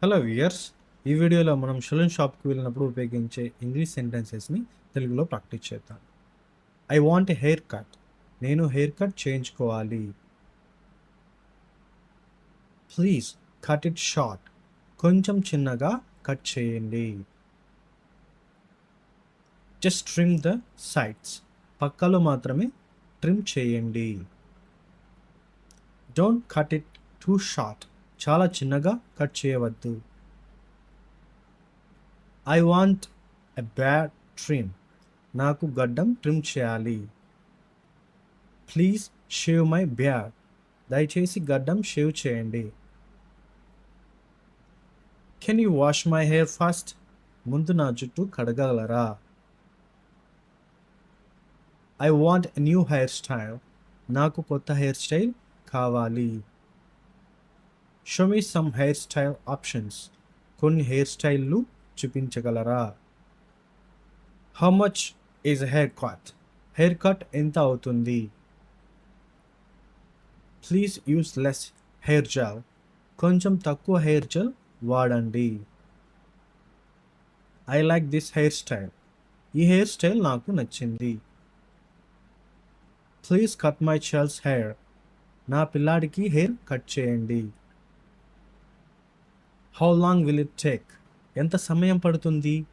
Hello viewers, ఈ వీడియోలో మనం సెలూన్ షాప్కి వెళ్ళినప్పుడు ఉపయోగించే ఇంగ్లీష్ సెంటెన్సెస్ని తెలుగులో ప్రాక్టీస్ చేద్దాం. I want a haircut. నేను హెయిర్ కట్ చేయించుకోవాలి. Please cut it short. కొంచెం చిన్నగా కట్ చేయండి. Just trim the sides. పక్కలు మాత్రమే ట్రిమ్ చేయండి. Don't cut it too short. చాలా చిన్నగా కట్ చేయవద్దు. I want a beard trim. నాకు గడ్డం ట్రిమ్ చేయాలి. Please shave my beard. దయచేసి గడ్డం షేవ్ చేయండి. Can you wash my hair first. ముందు నా జుట్టు కడగలరా. I want a new hair style. నాకు కొత్త హెయిర్ స్టైల్ కావాలి. Show me some hairstyle options. కొన్ని హెయిర్ స్టైల్లు చూపించగలరా. How much is haircut. Haircut ఎంత అవుతుంది. Please use less hair gel. కొంచెం తక్కువ హెయిర్ జెల్ వాడండి. I like this hairstyle. ఈ హెయిర్ స్టైల్ నాకు నచ్చింది. Please cut my child's hair. నా పిల్లాడికి హెయిర్ కట్ చేయండి. How long will it take. ఎంత సమయం పడుతుంది.